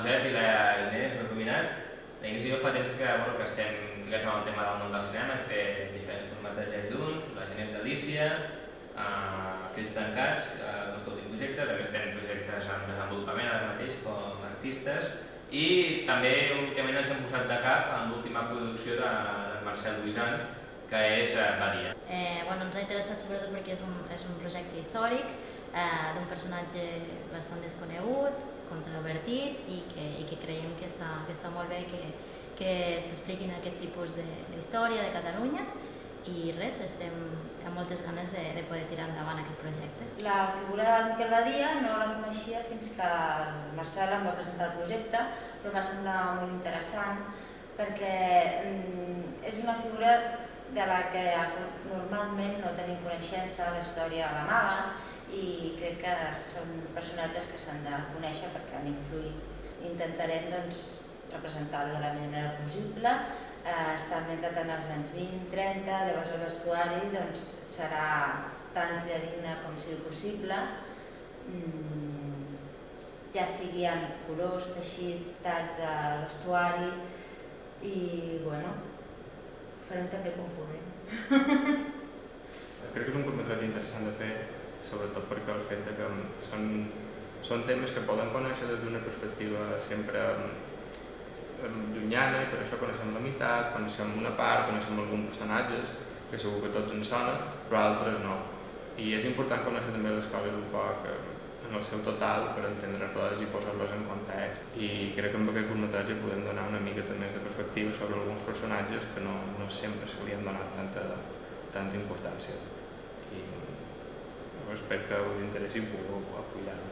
Josep i la Inés, el Rubinat, la Inés i jo fa temps que estem ficats en el tema del món del cinema, hem fet diferents curtmetratges junts, La gent és delícia, Fils tancats, el nostre últim projecte, també estem projectes en desenvolupament ara mateix com a artistes, i també últimament ens hem posat de cap en l'última producció de Marcel Luisan, que és Badia. Ens ha interessat sobretot perquè és un projecte històric d'un personatge bastant desconegut, controvertit i que creiem que està molt bé que s'expliquin aquest tipus d'història de Catalunya i res, estem amb moltes ganes de poder tirar endavant aquest projecte. La figura del Miquel Badia no la coneixia fins que el Marcel em va presentar el projecte, però em va semblar molt interessant perquè és una figura de la que normalment no tenim coneixença, la història l'amaga i crec que són personatges que s'han de conèixer perquè han influït. Intentarem representar-lo de la millor manera possible, està ambientat en els anys 20-30, llavors el vestuari serà tan fidedigne com sigui possible, ja sigui en colors, teixits, talls de vestuari i farem també com puguem. Crec que és un curtmetratge interessant de fer, sobretot perquè el fet que són temes que poden conèixer des d'una perspectiva sempre llunyana i per això coneixem la meitat, coneixem una part, coneixem alguns personatges, que segur que tots ens sona, però altres no. I és important conèixer també les coses un poc en el seu total per entendre-les i posar-les en context. I crec que amb aquest curtmetratge podem donar una mica més de perspectiva sobre alguns personatges que no sempre se li han donat tanta importància. I espero que us interessi i pugueu apoyar-ho.